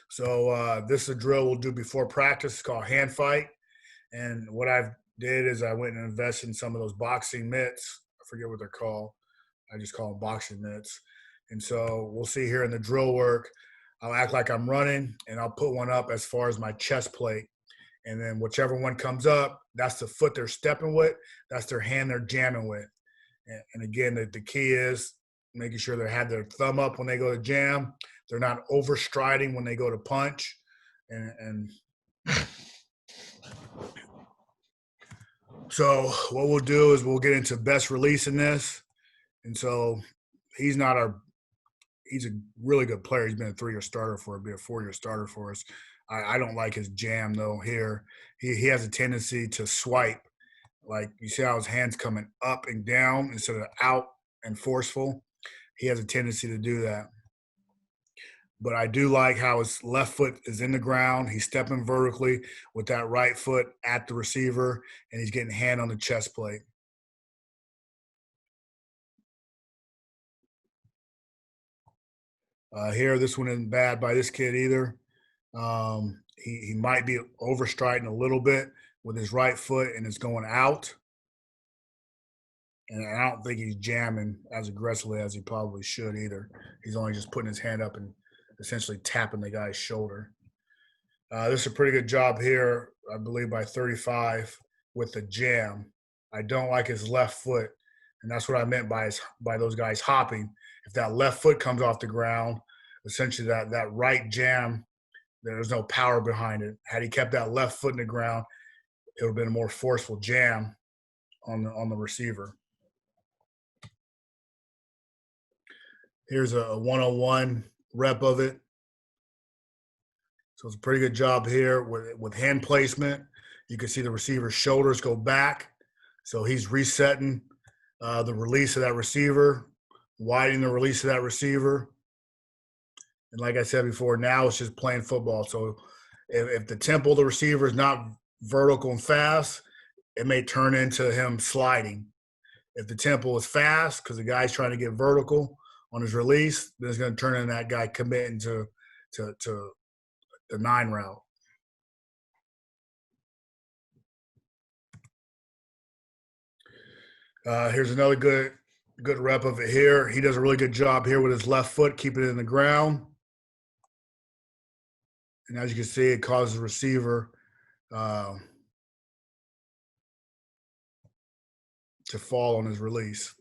So this is a drill we'll do before practice. It's called hand fight. And what I did is I went and invested in some of those boxing mitts. I forget what they're called. I just call them boxing mitts. And so we'll see here in the drill work, I'll act like I'm running and I'll put one up as far as my chest plate. And then whichever one comes up, that's the foot they're stepping with. That's their hand they're jamming with. And again, the key is making sure they have their thumb up when they go to jam. They're not overstriding when they go to punch. And so what we'll do is we'll get into best release in this. And so he's a really good player. He's been a 3-year starter for us, be a 4-year starter for us. I don't like his jam though here. He has a tendency to swipe. Like you see how his hands coming up and down instead of out and forceful. He has a tendency to do that. But I do like how his left foot is in the ground. He's stepping vertically with that right foot at the receiver, and he's getting hand on the chest plate. Here, this one isn't bad by this kid either. He might be overstriding a little bit with his right foot and it's going out. And I don't think he's jamming as aggressively as he probably should either. He's only just putting his hand up and essentially tapping the guy's shoulder. This is a pretty good job here, I believe, by 35 with the jam. I don't like his left foot, and that's what I meant by those guys hopping. If that left foot comes off the ground, essentially that right jam, there's no power behind it. Had he kept that left foot in the ground, it would have been a more forceful jam on the receiver. Here's a 101 rep of it. So it's a pretty good job here with hand placement. You can see the receiver's shoulders go back. So he's resetting the release of that receiver, widening the release of that receiver. And like I said before, now it's just playing football. So if the tempo of the receiver is not vertical and fast, it may turn into him sliding. If the tempo is fast, because the guy's trying to get vertical on his release, then it's going to turn into that guy committing to the 9 route. Here's another good rep of it here. He does a really good job here with his left foot, keeping it in the ground. And as you can see, it causes the receiver to fall on his release.